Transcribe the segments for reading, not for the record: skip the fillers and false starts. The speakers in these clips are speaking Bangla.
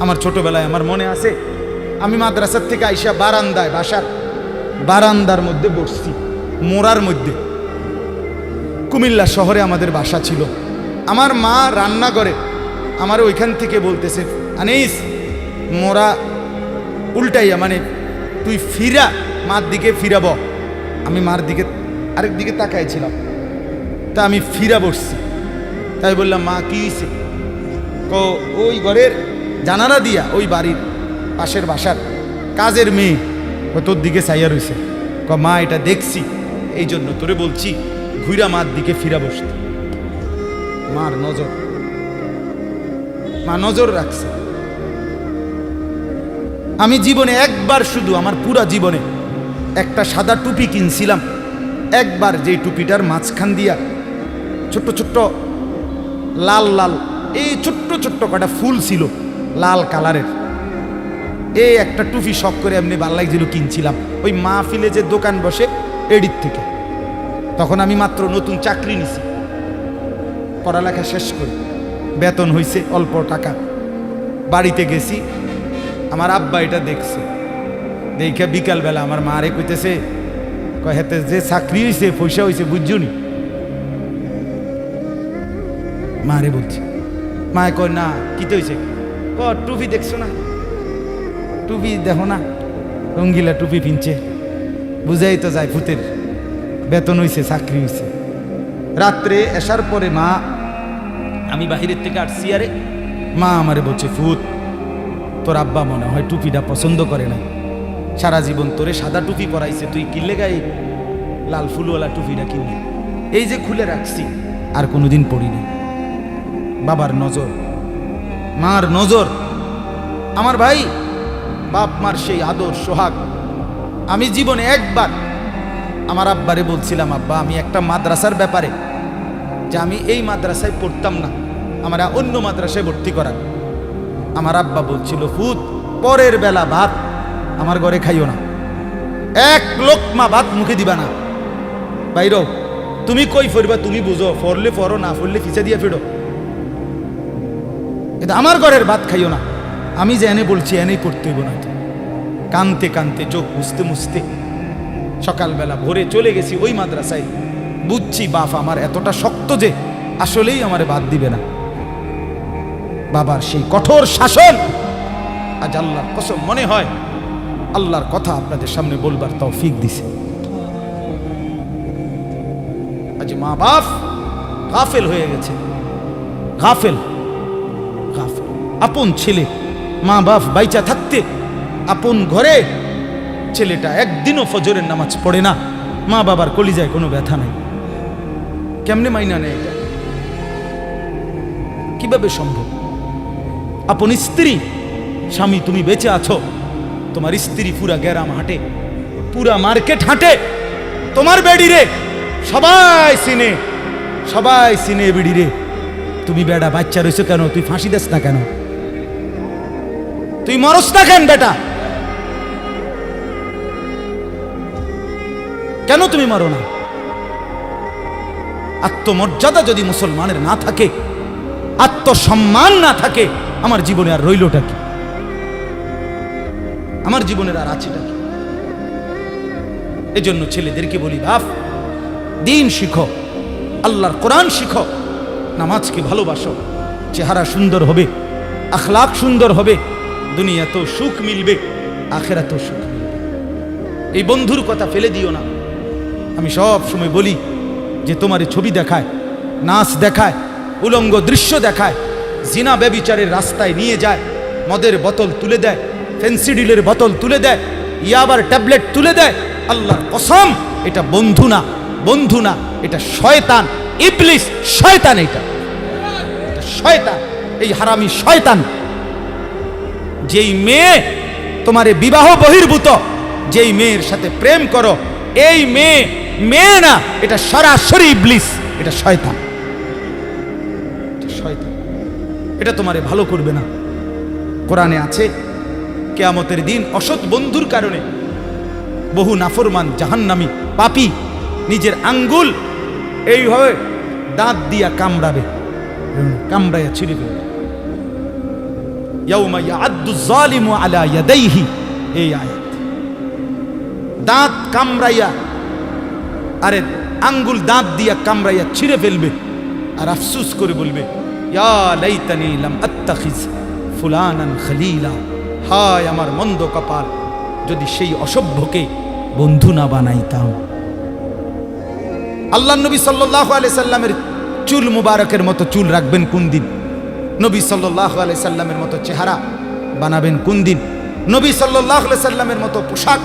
আমার ছোটবেলায় আমার মনে আছে, আমি মাদ্রাসার থেকে আইসা বারান্দায়, বাসার বারান্দার মধ্যে বসছি, মোড়ার মধ্যে। কুমিল্লা শহরে আমাদের বাসা ছিল। আমার মা রান্না করে আমার ওইখান থেকে বলতেছে, আনিস মোরা উল্টাইয়া, মানে তুই ফিরা, মার দিকে ফিরাব। আমি মার দিকে আরেক দিকে তাকাইছিলাম, তা আমি ফিরা বসছি। তাই বললাম, মা কি হয়েছে? ওই ঘরের জানালা দিয়া ওই বাড়ির পাশের বাসার কাজের মেয়ে তোর দিকে চাইয়া রয়েছে। মা এটা দেখছি, এই জন্য তোরে বলছি ঘুরা মার দিকে ফিরা বসতে। মার নজর, মা নজর রাখছে। আমি জীবনে একবার, শুধু আমার পুরা জীবনে একটা সাদা টুপি কিনছিলাম একবার, যেই টুপিটার মাঝখান দিয়া ছোট্ট ছোট্ট লাল লাল এই ছোট্ট ছোট্ট কটা ফুল ছিল লাল কালারের। এই একটা টুপি শখ করে এমনি ভাল লাগছিল, কিনছিলাম ওই মাহফিলে যে দোকান বসে এডির থেকে। তখন আমি মাত্র নতুন চাকরি নিছি, পড়ালেখা শেষ করে বেতন হয়েছে অল্প টাকা। বাড়িতে গেছি, আমার আব্বা এটা দেখছে, দেখে বিকালবেলা আমার মারে কইতেছে, হেতে যে চাকরি হয়েছে পয়সা হয়েছে বুঝছো নি? মারে বলছি, মায়ে কয় না, কি তো হয়েছে? টুপি দেখছো না, টুপি দেখো না, রঙ্গিলা টুপি পিনছে, বুঝাই তো যায় ভূতের বেতন হয়েছে, চাকরি হয়েছে। রাত্রে আসার পরে মা, আমি বাহিরের থেকে আসছি, আরে মা আমারে বলছে, ফুত তোর আব্বা মনে হয় টুপিটা পছন্দ করে না, সারা জীবন তোরে সাদা টুপি পরাইছে, তুই কিনলে গায়ে লাল ফুলওয়ালা টুপিটা কিনলি। এই যে খুলে রাখছি, আর কোনোদিন পড়িনি। বাবার নজর, মার নজর। আমার ভাই, বাপ মার সেই আদর সোহাগ। আমি জীবনে একবার আমার আব্বারে বলছিলাম, আব্বা আমি একটা মাদ্রাসার ব্যাপারে, যে আমি এই মাদ্রাসায় পড়তাম না, আমরা অন্য মাদ্রাসায় ভর্তি করার। আমার আব্বা বলছিল, ফুত পরের বেলা ভাত আমার ঘরে খাইও না, এক লোকমা ভাত মুখে দিবা না, বাইরো তুমি কই ফিরবা তুমি বুঝো, ফরলে ফরো, না ফরলে ফিচা দিয়ে ফেরো, এটা আমার ঘরের ভাত খাইও না। আমি যে এনে বলছি এনেই পড়তে হইব না। কানতে কানতে চোখ মুছতে মুছতে সকালবেলা ভোরে চলে গেছি ওই মাদ্রাসায়। বুঝছি বাপ আমার এতটা শক্ত যে আসলেই আমারে বাদ দিবে না। বাবার সেই কঠোর শাসন আজ আল্লাহর কসম মনে হয় আল্লাহর কথা আপনাদের সামনে বলবার তৌফিক দিছে। আজ মা বাপ গাফেল হয়ে গেছে, গাফেল গাফেল। আপন ছেলে, মা বাপ বাইচা থাকতে আপন ঘরে ছেলেটা একদিনও ফজরের নামাজ পড়ে না, মা বাবার কলিজায় কোনো ব্যথা নাই। কেমনে মাইনা নেয় এটা? কিভাবে সম্ভব? আপন স্ত্রী, স্বামী তুমি বেঁচে আছো, তোমার স্ত্রী পুরা গ্রাম হাঁটে, পুরা মার্কেট হাঁটে, তোমার বেড়িরে সবাই চিনে, সবাই চিনে বেড়িরে। তুমি বেড়া বাচ্চা রয়েছো কেন? তুই ফাঁসি দেস না কেন? তুই মরস না কেন বেটা? কেন তুমি মারো না? আত্মমর্যাদা যদি মুসলমানের না থাকে, আত্মসম্মান না থাকে, আমার জীবনে আর রইলটা কি? আমার জীবনের আর আছেটা কি? এজন্য ছেলেদেরকে বলি, বাপ দিন শিখো, আল্লাহর কোরআন শিখো, নামাজকে ভালোবাসো, চেহারা সুন্দর হবে, আখলাক সুন্দর হবে, দুনিয়াতেও সুখ মিলবে, আখেরাতেও সুখ মিলবে। এই বন্ধুর কথা ফেলে দিও না। আমি সব সময় বলি যে তোমার ছবি দেখায়, নাচ দেখায়, উলঙ্গ দৃশ্য দেখায়, জিনা ব্যভিচারের রাস্তায় নিয়ে যায়, মদের বোতল তুলে দেয়, ফেন্সিডিলের বোতল তুলে দেয়, ইয়াবার ট্যাবলেট তুলে দেয়, আল্লাহর কসম এটা বন্ধু না, বন্ধু না, এটা শয়তান, ইবলিস, শয়তান, এটা শয়তান, এই হারামি শয়তান। যেই মেয়ে তোমারে বিবাহ বহির্ভূত, যেই মেয়ের সাথে প্রেম করো, এই মেয়ে মেয়ে না, এটা সরাসরি ইবলিস, এটা শয়তান, শয়তান। এটা তোমারে ভালো করবে না। কোরআনে আছে কিয়ামতের দিন অসৎ বন্ধুর কারণে বহু নাফরমান জাহান্নামী পাপী নিজের আঙ্গুল এইভাবে দাঁত দিয়া কামড়াবে, কামড়াইয়া ছিঁড়ে ফেলবে। ইয়াউমা ইয়াআদ্দু যালিমু আলা ইয়াদাইহি, এই আয়াত। দাঁত কামড়াইয়া, আরে আঙ্গুল দাঁত দিয়া কামড়াইয়া ছিঁড়ে ফেলবে আর আফসুস করে বলবে, ইয়া লাইতানি লাম আত্তাখিজ ফুলানান খলিলা, হায় আমার মন্দ কপাল, যদি সেই অসভ্যকে বন্ধু না বানাইতাম। আল্লাহ নবী সাল্লাল্লাহু আলাইহি সাল্লামের চুল মুবারকের মতো চুল রাখবেন কোন দিন? নবী সাল্লাল্লাহু আলাইহি সাল্লামের মতো চেহারা বানাবেন কোন দিন? নবী সাল্লাল্লাহু আলাইহি সাল্লামের মতো পোশাক,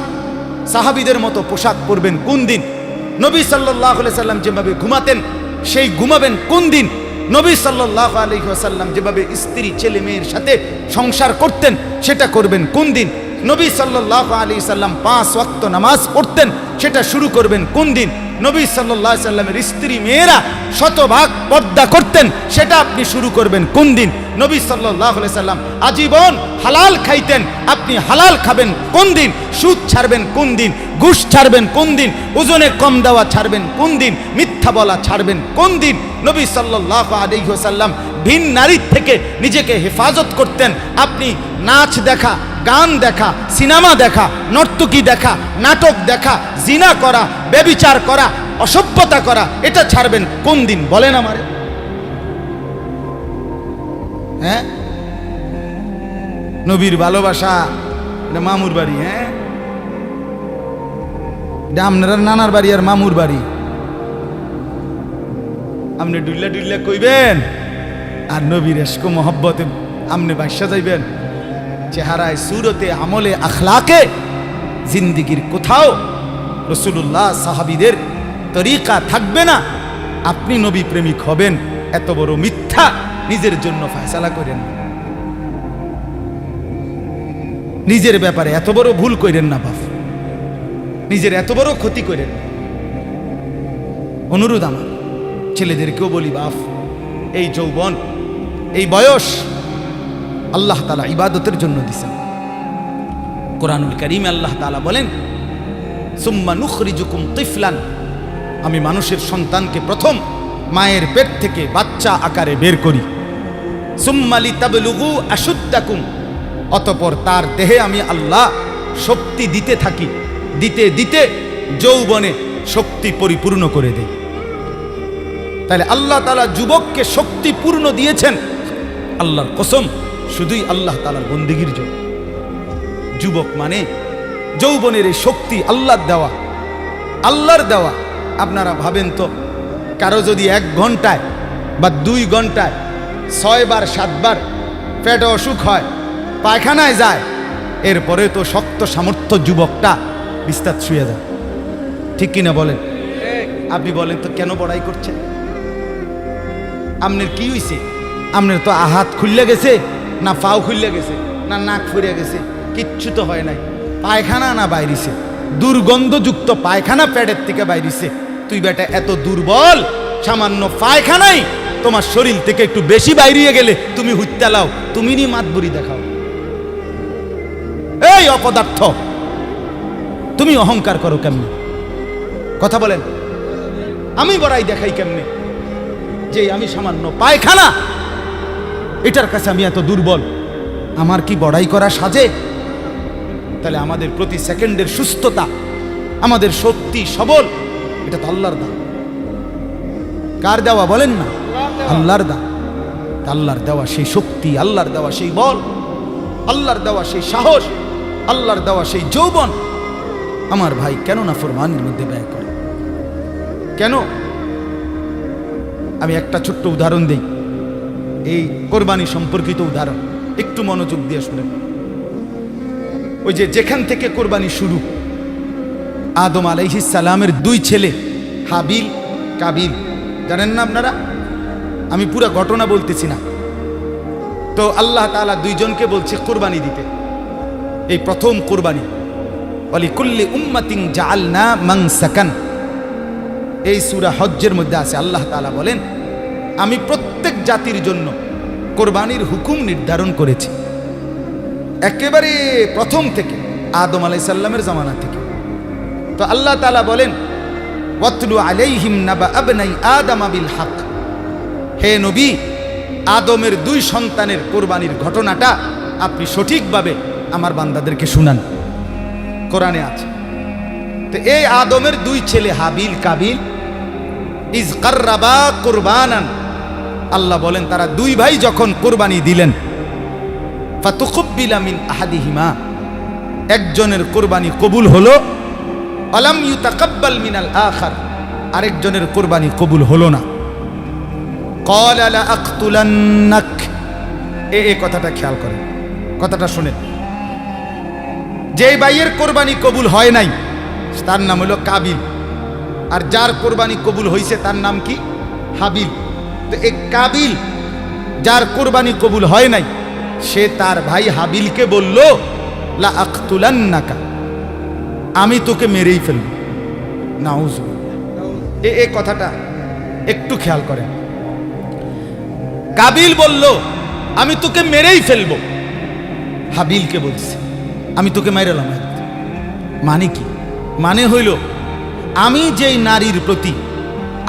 সাহাবীদের মতো পোশাক পরবেন কোন দিন? নবী সাল্লাল্লাহু আলাইহি সাল্লাম যেভাবে ঘুমাতেন সেই ঘুমাবেন কোন দিন? নবী সাল্লাল্লাহু আলাইহি ওয়াসাল্লাম যেভাবে স্ত্রী ছেলে মেয়ের সাথে সংসার করতেন সেটা করবেন কোন দিন? নবী সাল্লাল্লাহু আলাইহি সাল্লাম 5 ওয়াক্ত নামাজ পড়তেন, সেটা শুরু করবেন কোন দিন? নবী সাল্লাল্লাহু আলাইহি সাল্লামের স্ত্রী মেয়েরা শতভাগ পর্দা করতেন, সেটা আপনি শুরু করবেন কোন দিন? নবী সাল্লাল্লাহু আলাইহি সাল্লাম আজীবন হালাল খাইতেন, আপনি হালাল খাবেন কোন দিন? সুদ ছাড়বেন কোন দিন? ঘুষ ছাড়বেন কোন দিন? ওজনে কম দেওয়া ছাড়বেন কোন দিন? মিথ্যা বলা ছাড়বেন কোন দিন? নবী সাল্লাল্লাহু আলাইহি ওয়াসাল্লাম ভিন নারীর থেকে নিজেকে হেফাজত করতেন, আপনি নাচ দেখা, গান দেখা, সিনেমা দেখা, নর্তকী দেখা, নাটক দেখা, জিনা করা, ব্যভিচার করা, অসভ্যতা করা, এটা ছাড়বেন কোন দিন? বলেন আমারে। হ্যাঁ, নবীর ভালোবাসা এটা মামুর বাড়ি, হ্যাঁ এটা আপনার নানার বাড়ি আর মামুর বাড়ি। আপনি ডুল্লা ডুল্লা কইবেন আর নবীর এশক মোহব্বতে আপনি বাসা যাইবেন। চেহারায়, সুরতে, আমলে, আখলাকে জিন্দিগির কোথাও রাসূলুল্লাহ সাহাবীদের তরিকা থাকবে না। আপনি নবী প্রেমিক হবেন, এত বড় মিথ্যা নিজের জন্য ফয়সালা করেন, নিজের ব্যাপারে এত বড় ভুল করেন না বাপ, নিজের এত বড় ক্ষতি করেন। অনুরোধ আমার ছেলেদেরকেও বলি, বাপ এই যৌবন, এই বয়স আল্লাহ তাআলা ইবাদতের জন্য দিয়েছেন। কোরআনুল কারীমে আল্লাহ তাআলা বলেন, সুম্মা নুখরিজুকুম তিফলান, আমি মানুষের সন্তানকে প্রথম মায়ের পেট থেকে বাচ্চা আকারে বের করি। সুম্মা লিতাবলুগু আশুদ্দাকুম, অতঃপর তার দেহে আমি আল্লাহ শক্তি দিতে থাকি, দিতে দিতে যৌবনে শক্তি পরিপূর্ণ করে দেই। তাহলে আল্লাহ তাআলা যুবককে শক্তিপূর্ণ দিয়েছেন আল্লাহর কসম শুধুই আল্লাহ তাআলার বন্দেগীর জন্য। যুবক মানে যৌবনের এই শক্তি আল্লাহর দেওয়া, আল্লাহর দেওয়া। আপনারা ভাবেন তো, কারো যদি 1 ঘন্টায় বা 2 ঘন্টায় 6 বার 7 বার পেটে অসুখ হয়, পায়খানায় যায়, এরপরে তো শক্ত সামর্থ্য যুবকটা বিস্তার শুয়ে যায়, ঠিক কিনা বলেন? আপনি বলেন তো কেন বড়াই করছেন? আপনার কি হইছে? আপনার তো হাত খুললে গেছে, না পাও খুললে গেছে, না নাক ফুরিয়ে গেছে, কিচ্ছু তো হয় নাই। পায়খানা না বাইরিছে, দুর্গন্ধযুক্ত পায়খানা পেটের থেকে বাইরিছে। তুই বেটা এত দুর্বল, সামান্য পায়খানাই তোমার শরীর থেকে একটু বেশি বাইরিয়ে গেলে তুমি হুত্যা লাও, তুমি নি মাতবুরি দেখাও। এই অপদার্থ, তুমি অহংকার করো কেমনে? কথা বলেন, আমি বড়াই দেখাই কেমনে যে আমি সামান্য পায়খানা, এটার কাছে আমি এত দুর্বল? আমার কি বড়াই করা সাজে? তাহলে আমাদের প্রতি সেকেন্ডের সুস্থতা, আমাদের শক্তি সবল, এটা তো আল্লাহর দান। কার দেওয়া বলেন না? আল্লাহর দান। আল্লাহর দেওয়া সেই শক্তি, আল্লাহর দেওয়া সেই বল, আল্লাহর দেওয়া সেই সাহস, আল্লাহর দেওয়া সেই যৌবন আমার ভাই কেন না ফরমানের মধ্যে ব্যয় করে? কেন? আমি একটা ছোট্ট উদাহরণ দেই, এই কোরবানি সম্পর্কিত উদাহরণ, একটু মনোযোগ দিয়ে শুনেন। ওই যে যেখান থেকে কোরবানি শুরু, আদম আলাইহিস সালামের 2 ছেলে হাবিল কাবিল, জানেন না আপনারা? আমি পুরো ঘটনা বলতেছি না। তো আল্লাহ তাআলা 2 জনকে বলছে কোরবানি দিতে, এই প্রথম কোরবানি। ওয়ালিকুল্লি উম্মাতিন জাআলনা মানসাকান, এই সূরা হজ্জের মধ্যে আছে। আল্লাহ তাআলা বলেন, আমি প্রত্যেক জাতির জন্য কোরবানির হুকুম নির্ধারণ করেছি, একেবারে প্রথম থেকে, আদম আলাইহিস সালামের জামানা থেকে। তো আল্লাহ তাআলা বলেন, ওয়াতলু আলাইহিম নাবা আবনাই আদম বিল হক, হে নবী, আদমের 2 সন্তানের কোরবানির ঘটনাটা আপনি সঠিকভাবে আমার বান্দাদেরকে শুনান। কোরআনে আছে। তো এই আদমের দুই ছেলে হাবিল কাবিল ইজ কাররাবা কুরবানান, আল্লাহ বলেন তারা দুই ভাই যখন কুরবানি দিলেন, ফাতুকুব্বিলা মিন আহাদিহিমা, একজনের কুরবানি কবুল হলো, আলাম ইউতাকাব্বাল মিনাল আখার, আরেকজনের কুরবানি কবুল হলো না। ক্বালা লা আকতুলান্নাক, এই কথাটা খেয়াল করেন, কথাটা শুনেন। যে ভাইয়ের কোরবানি কবুল হয় নাই তার নাম হলো কাবিল, আর যার কোরবানি কবুল হয়েছে তার নাম কি? হাবিল। তো এই কাবিল যার কোরবানি কবুল হয় নাই, সে তার ভাই হাবিলকে বলল লা আকতুলান্নাকা, আমি তোকে মেরেই ফেলব। নাউযুবিল্লাহ। এই কথাটা একটু খেয়াল করেন। কাবিল বলল আমি তোকে মেরেই ফেলবো, হাবিলকে বলছে আমি তোকে মেরেলাম। মানে কি? মানে হইল আমি যেই নারীর প্রতি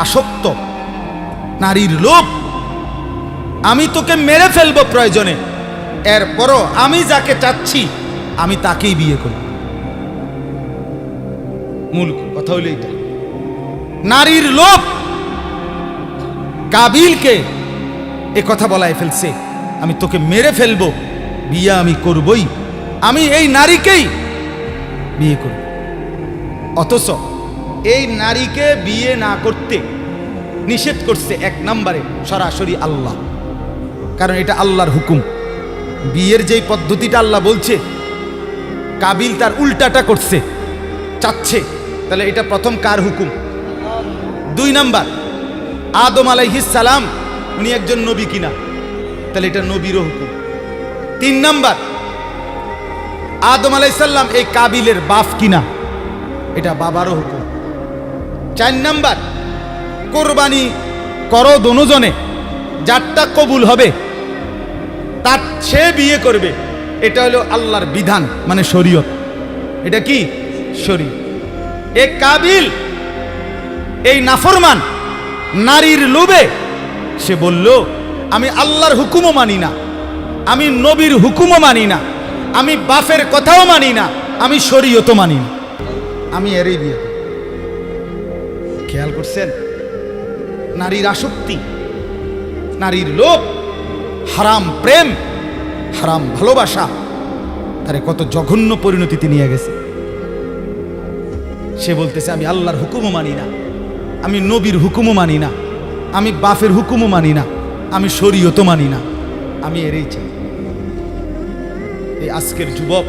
আসক্ত, নারীর লোভ, আমি তোকে মেরে ফেলবো প্রয়োজনে, এরপরও আমি যাকে চাচ্ছি আমি তাকেই বিয়ে করব। মূল কথা হইল এটা, নারীর লোভ কাবিলকে এ কথা বলায় ফেলছে, আমি তোকে মেরে ফেলবো, বিয়ে আমি করবই, আমি এই নারীকেই বিয়ে করব। অথচ এই নারীকে বিয়ে না করতে নিষেধ করছে এক নম্বরে সরাসরি আল্লাহ, কারণ এটা আল্লাহর হুকুম। বিয়ের যেই পদ্ধতিটা আল্লাহ বলছে, কাবিল তার উল্টাটা করছে, চাচ্ছে, তাহলে এটা প্রথম কার হুকুম? দুই নাম্বার, আদম আলাইহিস সালাম উনি একজন নবী কিনা, তাহলে এটা নবীরও হুকুম। তিন নাম্বার, আদম আলাইহিস সালাম এই কাবিলের বাপ কিনা, এটা বাবারও হুকুম। চার নাম্বার, কোরবানি করো দোনোজনে, যারটা কবুল হবে তার সে বিয়ে করবে, এটা হলো আল্লাহর বিধান, মানে শরীয়ত। এটা কি? শরীয়ত। এই কাবিল এই নাফরমান নারীর লোভে সে বলল আমি আল্লাহর হুকুমও মানি না, আমি নবীর হুকুমও মানি না, আমি বাপের কথাও মানি না, আমি শরীয়তও মানি না, আমি এরই বিয়ে। খেয়াল করছেন? নারীর আসক্তি, নারীর লোভ, হারাম প্রেম, হারাম ভালোবাসা, তারে কত জঘন্য পরিণতিতে নিয়ে গেছে। সে বলতেছে আমি আল্লাহর হুকুমও মানি না, আমি নবীর হুকুমও মানি না, আমি বাপের হুকুমও মানি না, আমি শরীয়তও মানি না, আমি এরই চাই। এই আজকের যুবক,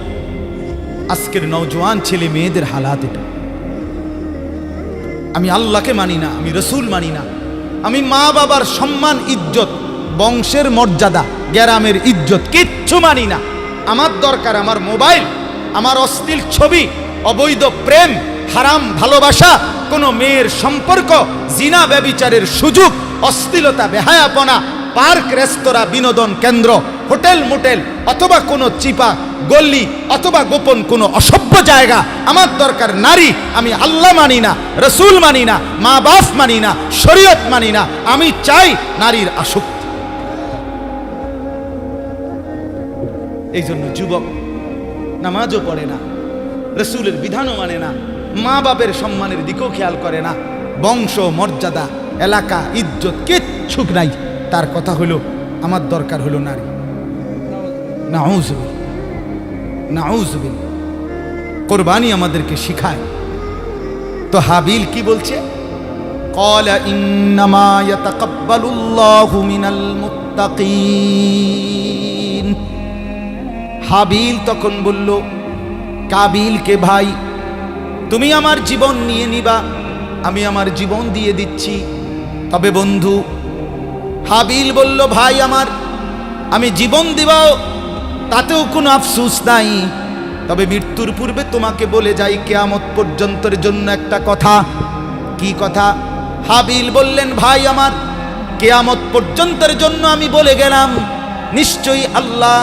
আজকের নওজোয়ান ছেলে মেয়েদের হালাত এটা। আমি আল্লাহকে মানি না, আমি রসুল মানি না, আমি মা বাবার সম্মান ইজ্জত, বংশের মর্যাদা, গ্রামের ইজ্জত কিচ্ছু মানি না। আমার দরকার আমার মোবাইল, আমার অশ্লীল ছবি, অবৈধ প্রেম, হারাম ভালোবাসা, কোনো মেয়ের সম্পর্ক, জিনা ব্যভিচারের সুযোগ, অশ্লীলতা, বেহায়াপনা, পার্ক, রেস্তোরাঁ, বিনোদন কেন্দ্র, হোটেল মোটেল, অথবা কোনো চিপা গল্লি, অথবা গোপন কোনো অসভ্য জায়গা। আমার দরকার নারী। আমি আল্লাহ মানি না, রসুল মানি না, মা বাপ মানি না, শরীয়ত মানি না, আমি চাই নারীর আসক্তি। এই জন্য যুবক নামাজও পড়ে না, রসুলের বিধানও মানে না, মা বাপের সম্মানের দিকেও খেয়াল করে না, বংশ মর্যাদা, এলাকা, ইজ্জত কিচ্ছু নাই। তার কথা হলো আমার দরকার হলো নারী। নাউযুবিল্লাহ, নাউযুবিল্লাহ। কোরবানি আমাদেরকে শিখায়। তো হাবিল কি বলছে? ক্বালা ইন্নামা ইয়াতাকাব্বালুল্লাহু মিনাল মুত্তাকিন। হাবিল তখন বলল কাবিলকে, ভাই তুমি আমার জীবন নিয়ে নিবা, আমি আমার জীবন দিয়ে দিচ্ছি। তবে বন্ধু, হাবিল বলল ভাই আমার, আমি জীবন দিবাও তাতেও কোনো আফসোস নাই, তবে মৃত্যুর পূর্বে তোমাকে বলে যাই কিয়ামত পর্যন্তের জন্য একটা কথা। কি কথা? হাবিল বললেন ভাই আমার, কিয়ামত পর্যন্তের জন্য আমি বলে গেলাম, নিশ্চয়ই আল্লাহ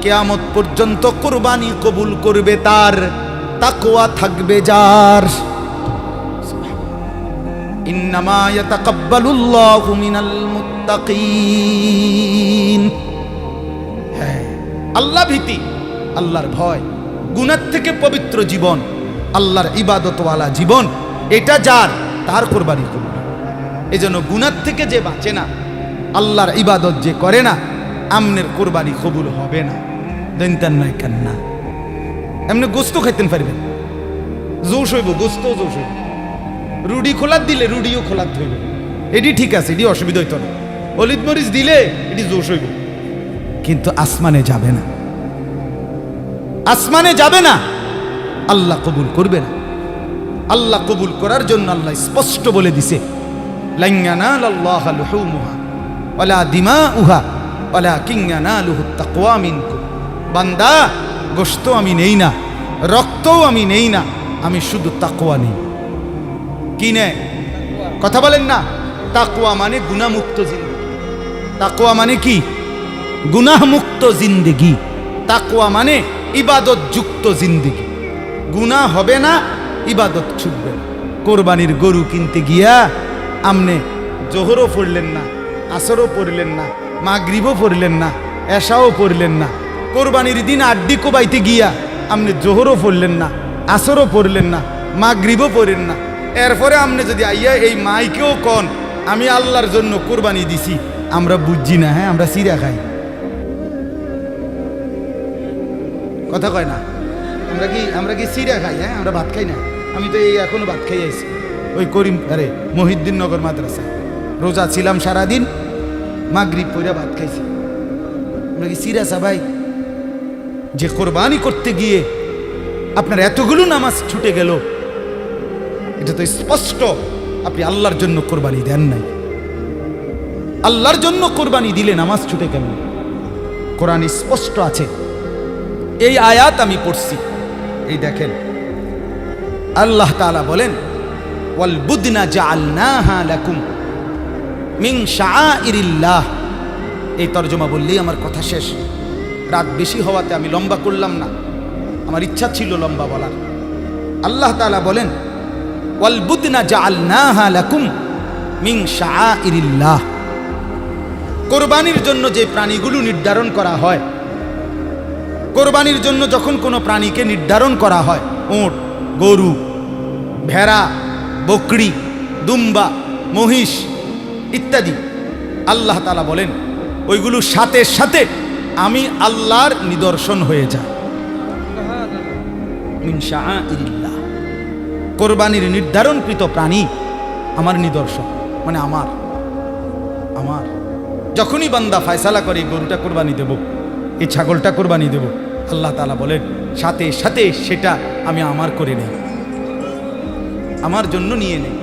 কিয়ামত পর্যন্ত কুরবানি কবুল করবে তার, তাকওয়া থাকবে যার। ইন্নামা ইয়াতাকাব্বালুল্লাহু মিনাল মুত্তাকিন। হ্যাঁ, আল্লাহ ভীতি, আল্লাহর ভয়, গুনাহ থেকে পবিত্র জীবন, আল্লাহর ইবাদতওয়ালা জীবন, এটা যার, তার কোরবানি কবুল। এজন্য গুনাহ থেকে যে বাঁচে না, আল্লাহর ইবাদত যে করে না, আমনের কোরবানি কবুল হবে না। দৈন্তান নয় কান্না। এমনি গোস্ত খাইতেন পারবেন, জোশ হইব, গোস্ত জোশ হইব। রুডি খোলার দিলে রুডিও খোলার হইব, এটি ঠিক আছে, এটি অসুবিধা হইত না। অলিদ মরিচ দিলে এটি জোশ হইব, কিন্তু আসমানে যাবে না, আসমানে যাবে না, আল্লাহ কবুল করবে না। আল্লাহ কবুল করার জন্য আল্লাহ স্পষ্ট বলে দিছে, লান ইয়ানালাল্লাহা লুহুমুহা ওয়ালা দিমাউহা ওয়ালাকিন ইয়ানালুহুত তাকওয়া মিনকুম। বান্দা, গোশত আমি নেই না, রক্তও আমি নেই না, আমি শুধু তাকওয়া নেই। কি নেয়? কথা বলেন না। তাকওয়া মানে গুনাহমুক্ত জিন্দেগি। তাকওয়া মানে কি? গুনাহমুক্ত জিন্দেগি। তাকওয়া মানে ইবাদত যুক্ত জিন্দেগি। গুনাহ হবে না, ইবাদত ছুটবে না। কোরবানির গরু কিনতে গিয়া আমনে জোহরও পড়লেন না, আসরও পড়লেন না, মাগরিবও পড়লেন না, এশাও পড়লেন না। কোরবানির দিন আড্ডি কোবাইতে গিয়া আমনে জোহরও পড়লেন না, আসরও পড়লেন না, মাগরিবও পড়েন না। এরপরে আমনে যদি আইয়া এই মাইকেও কন আমি আল্লাহর জন্য কোরবানি দিছি, আমরা বুঝছি না। হ্যাঁ, আমরা সিরা খাই, কথা কয় না। আমরা কি সিরা খাই? হ্যাঁ, আমরা ভাত খাই না। আমি তো এই এখনো ভাত খাই আইছি ওই করিম মহিউদ্দিন নগর মাদ্রাসা। রোজা ছিলাম সারাদিন, মাগরিব পইরা ভাত খাইছি। আমরা কি সিরা ভাই? যে কোরবানি করতে গিয়ে আপনার এতগুলো নামাজ ছুটে গেল, এটা তো স্পষ্ট আপনি আল্লাহর জন্য কোরবানি দেন নাই। আল্লাহর জন্য কোরবানি দিলে নামাজ ছুটে গেল। কোরআন স্পষ্ট আছে। এই আয়াত আমি পড়ছি, এই দেখেন আল্লাহ তাআলা বলেন, ওয়াল বুদনা জাআলনাহা লাকুম মিন শাআইরিল্লাহ। এই তরজমা বললেই আমার কথা শেষ। রাত বেশি হওয়াতে আমি লম্বা করলাম না, আমার ইচ্ছা ছিল লম্বা বলার। আল্লাহ তাআলা বলেন, ওয়াল বুদনা জাআলনাহা লাকুম মিন শাআইরিল্লাহ। কোরবানির জন্য যে প্রাণীগুলো নির্ধারণ করা হয়, কোরবানির জন্য যখন কোনো প্রাণীকে নির্ধারণ করা হয়, উট, গরু, ভেড়া, বকরি, দুম্বা, মহিষ ইত্যাদি, আল্লাহ তাআলা বলেন ওইগুলো সাথে সাথে আমি আল্লাহর নিদর্শন হয়ে যায়। মিন শাআইরিল্লাহ। কোরবানির নির্ধারণকৃত প্রাণী আমার নিদর্শন, মানে আমার যখনই বান্দা ফয়সালা করে গরুটা কোরবানি দেব, এই ছাগলটা কোরবানি দেব, আল্লাহ তাআলা বলেন সাথে সাথে সেটা আমি আমার করে নেই, আমার জন্য নিয়ে নেই।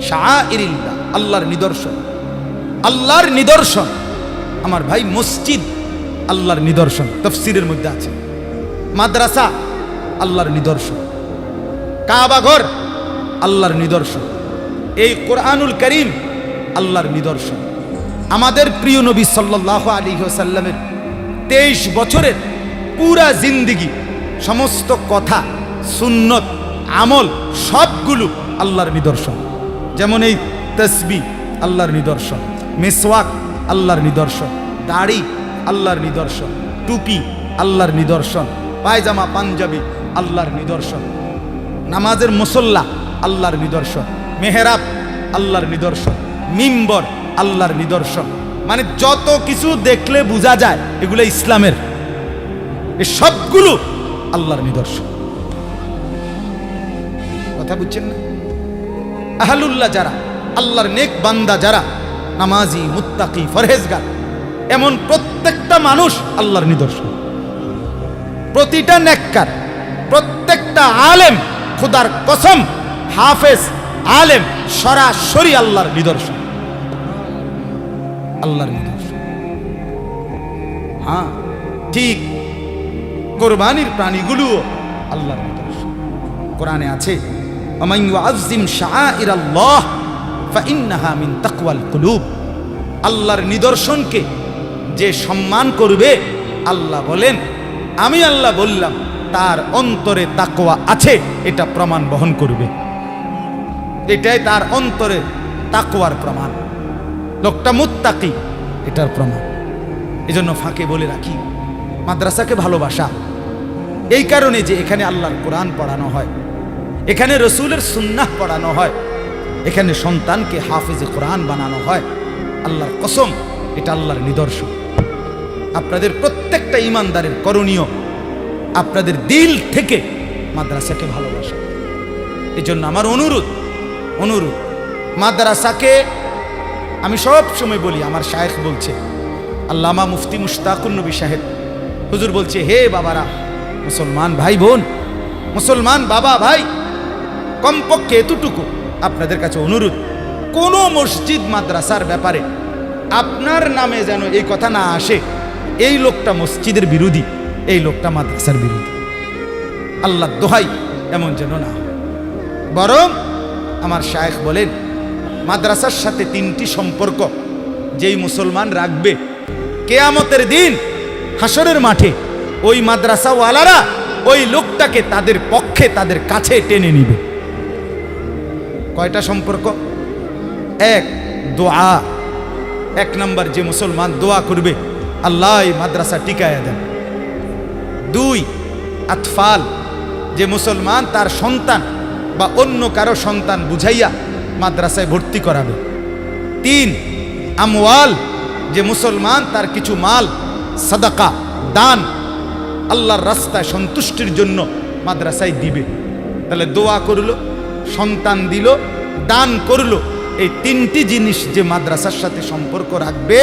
শাআইরিল্লাহ, আল্লাহর নিদর্শন। আল্লাহর নিদর্শন আমার ভাই, মসজিদ আল্লাহর নিদর্শন, তাফসীরের মধ্যে আছে। মাদ্রাসা আল্লাহর নিদর্শন, কাবা ঘর আল্লাহর নিদর্শন, এই কোরআনুল কারীম আল্লাহর নিদর্শন। আমাদের প্রিয় নবী সাল্লাল্লাহু আলাইহি ওয়াসাল্লামের 23 বছরের পুরা জিন্দেগি, সমস্ত কথা, সুন্নত, আমল সবগুলো আল্লাহর নিদর্শন। যেমন এই তাসবিহ আল্লাহর নিদর্শন, মিসওয়াক আল্লাহর নিদর্শন, দাড়ি আল্লাহর নিদর্শন, টুপি আল্লাহর নিদর্শন, পায়জামা পাঞ্জাবি আল্লাহর নিদর্শন, নামাজের মুসল্লা আল্লাহর নিদর্শন, মেহরাব আল্লাহর নিদর্শন, মিম্বর আল্লাহর নিদর্শন। মানে যত কিছু দেখলে বোঝা যায় এগুলো ইসলামের, এই সবগুলো আল্লাহর নিদর্শন। কথা বুঝছেন না? আহলুল্লাহ যারা, আল্লাহর নেক বান্দা যারা, নামাজি, মুত্তাকি, ফরহেজগার, এমন প্রত্যেকটা মানুষ আল্লাহর নিদর্শন। প্রতিটা নেককার, প্রত্যেকটা আলেম, খোদার কসম, হাফেজ, আলেম সরাসরি আল্লাহর নিদর্শন, আল্লাহর নিদর্শন। হ্যাঁ, ঠিক কোরবানির প্রাণীগুলোও আল্লাহর নিদর্শন। কোরআনে আছে, ওমান ইউআযযিম শাআইরাল্লাহ ফাইন্নাহা মিন তাকওয়াল কুলুব। আল্লাহর নিদর্শনকে যে সম্মান করবে, আল্লাহ বলেন, আমি আল্লাহ বললাম তার অন্তরে তাকওয়া আছে, এটা প্রমাণ বহন করবে। এটাই তার অন্তরে তাকওয়ার প্রমাণ। লোকটা মুত্তাকি, এটার প্রমাণ। এজন্য ফাঁকে বলে রাখি, মাদ্রাসাকে ভালোবাসা এই কারণে যে এখানে আল্লাহর কোরআন পড়ানো হয়, এখানে রসুলের সুন্নাহ পড়ানো হয়, এখানে সন্তানকে হাফেজে কোরআন বানানো হয়। আল্লাহর কসম, এটা আল্লাহর নিদর্শন। আপনাদের প্রত্যেকটা ইমানদারের করণীয় আপনাদের দিল থেকে মাদ্রাসাকে ভালোবাসা। এই জন্য আমার অনুরোধ মাদ্রাসাকে আমি সব সময় বলি, আমার শায়েখ বলছে, আল্লামা মুফতি মুশতাকুর নবী সাহেব হুজুর বলছে, হে বাবারা, মুসলমান ভাই বোন, মুসলমান বাবা ভাই, কমপক্ষে এতটুকু আপনাদের কাছে অনুরোধ, কোন মসজিদ মাদ্রাসার ব্যাপারে আপনার নামে যেন এই কথা না আসে, এই লোকটা মসজিদের বিরোধী, এই লোকটা মাদ্রাসার বিরোধী। আল্লাহ দোহাই এমন যেন না। বরং আমার শায়েখ বলেন, মাদ্রাসার সাথে 3টি সম্পর্ক যেই মুসলমান রাখবে, কিয়ামতের দিন হাসরের মাঠে ওই মাদ্রাসাওয়ালারা ওই লোকটাকে তাদের পক্ষে, তাদের কাছে টেনে নিবে। কয়টা সম্পর্ক? 1, দোয়া। 1 নম্বর, যে মুসলমান দোয়া করবে, আল্লাহ এই মাদ্রাসা টিকায়া দেন। 2, আতফাল, যে মুসলমান তার সন্তান বা অন্য কারো সন্তান বুঝাইয়া মাদ্রাসায় ভর্তি করাবে। 3, আমওয়াল, যে মুসলমান তার কিছু মাল সাদাকা, দান, আল্লাহর রাস্তায় সন্তুষ্টির জন্য মাদ্রাসায় দিবে। তাহলে দোয়া করলো, সন্তান দিল, দান করলো, এই 3টি জিনিস যে মাদ্রাসার সাথে সম্পর্ক রাখবে,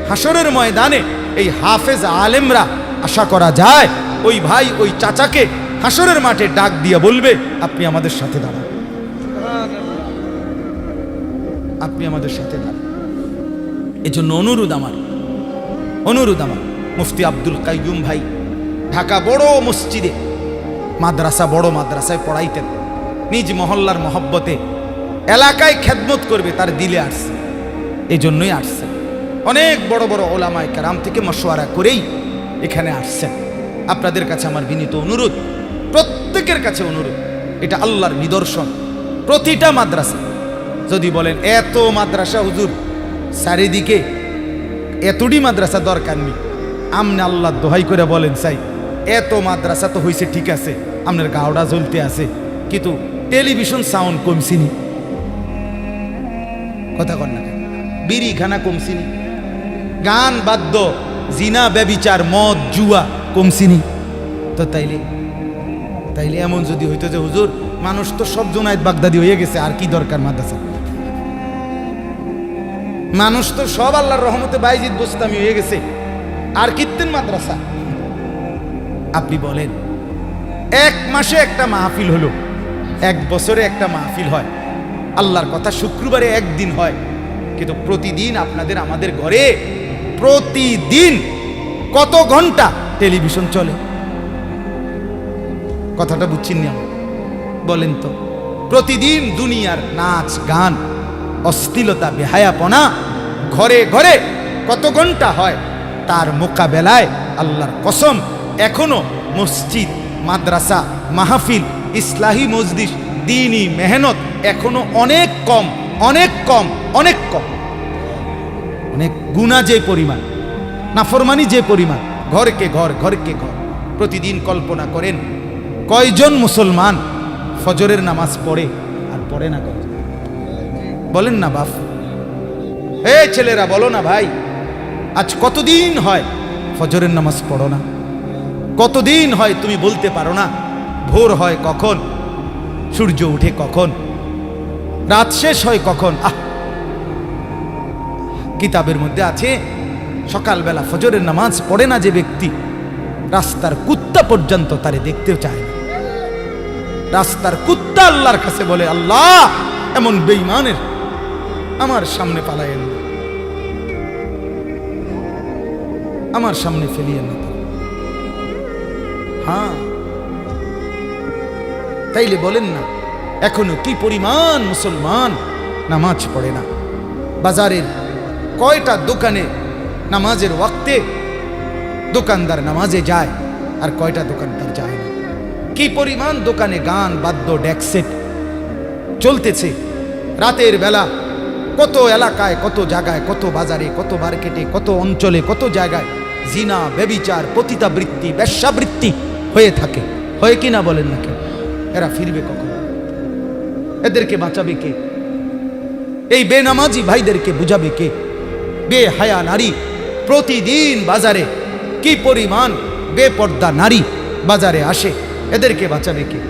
হাসরের ময়দানে এই হাফেজ আলেমরা আশা করা যায় ওই ভাই, ওই চাচাকে হাসরের মাঠে ডাক দিয়ে বলবে, আপনি আমাদের সাথে দাঁড়ান, আপনি আমাদের সাথে দাঁড়ান। এই জন্য অনুরোধ আমার মুফতি আব্দুল কাইয়ুম ভাই ঢাকা বড় মসজিদে বড় মাদ্রাসায় পড়াইতেন। নিজ মহল্লার মহব্বতে এলাকায় খেদমত করবে, তার দিলে আসছে, এই জন্যই আসছে। অনেক বড় বড় ওলামায়ে কেরাম থেকে মশওয়ারা করেই এখানে আসছেন। আপনাদের কাছে আমার বিনীত অনুরোধ, প্রত্যেকের কাছে অনুরোধ, এটা আল্লাহর নিদর্শন। প্রতিটা মাদ্রাসা, যদি বলেন এত মাদ্রাসা হুজুর চারিদিকে, এতটি মাদ্রাসা দরকার নেই, আমনে আল্লাহ দোহাই করে বলেন, চাই এত মাদ্রাসা তো হয়েছে, ঠিক আছে, আপনার গাওড়া জ্বলতে আছে, কিন্তু টেলিভিশন সাউন্ড কমছিনি, কথা কন না, বিড়িখানা কমছিনি, গান বাদ্য, জিনা ব্যভিচার, মদ জুয়া কমছিনি। তো তাইলে এমন যদি হইতো যে হুজুর মানুষ তো সব জোনায়েত বাগদাদি হয়ে গেছে, আর কি দরকার মাদ্রাসা, মানুষ তো সব আল্লাহর রহমতে বাইজিদ বোস্তামি হয়ে গেছে, আর কীর্তেন মাদ্রাসা। আপনি বলেন, 1 মাসে একটা মাহফিল হলো, 1 বছরে একটা মাহফিল হয়, আল্লাহর কথা শুক্রবারে একদিন হয়, কিন্তু প্রতিদিন আপনাদের আমাদের ঘরে প্রতিদিন কত ঘন্টা টেলিভিশন চলে? কথাটা বুঝছেন না? বলেন তো, প্রতিদিন দুনিয়ার নাচ গান, অশ্লীলতা, বেহায়াপনা ঘরে ঘরে কত ঘন্টা হয়? তার মোকাবেলায় আল্লাহর কসম, এখনো মসজিদ, মাদ্রাসা, মাহফিল, ইসলাহি মজলিস, দ্বীনি মেহনত এখনো অনেক কম, অনেক কম, অনেক কম। অনেক গুনাহ যে পরিমাণ, নাফরমানি যে পরিমাণ, ঘরকে ঘর, ঘরকে ঘর। প্রতিদিন কল্পনা করেন কয়জন মুসলমান ফজরের নামাজ পড়ে আর পড়ে না? কয়জন বলেন না বাপ? এই ছেলেরা বলো না ভাই, আজ কতদিন হয় ফজরের নামাজ পড়ো না? কতদিন হয় তুমি বলতে পারো না ভোর হয় কখন, সূর্য উঠে কখন, রাত শেষ হয় কখন? কিতাবের মধ্যে আছে সকালবেলা ফজরের নামাজ পড়ে না যে ব্যক্তি, রাস্তার কুত্তা পর্যন্ত তারে দেখতেও চায় না। রাস্তার কুত্তা আল্লাহর কাছে বলে, আল্লাহ এমন বেঈমানের আমার সামনে পালায়েন না, আমার সামনে ফেলিয়েন না। হ্যাঁ, তাইলে বলেন না এখনো কি পরিমাণ মুসলমান নামাজ পড়ে না? বাজারের কয়টা দোকানে নামাজের ওয়াক্তে দোকানদার নামাজে যায় আর কয়টা দোকানদার যায় না? কি পরিমাণ দোকানে গান বাদ্য ডেকসেট চলতেছে রাতের বেলা, কত এলাকায়, কত জায়গায়, কত বাজারে, কত মার্কেটে, কত অঞ্চলে, কত জায়গায় জিনা, ব্যভিচার, পতিতাবৃত্তি, বেশ্যাবৃত্তি হয়ে থাকে, হয় কি না বলেন না কেন? এরা ফিরবে কখন? এদেরকে বাঁচাবে কে? এই বেনামাজি ভাইদেরকে বুঝাবে কে? বেহায়া নারী প্রতিদিন বাজারে কি পরিমাণ বেপর্দা নারী বাজারে আসে, এদেরকে বাঁচাবে কে?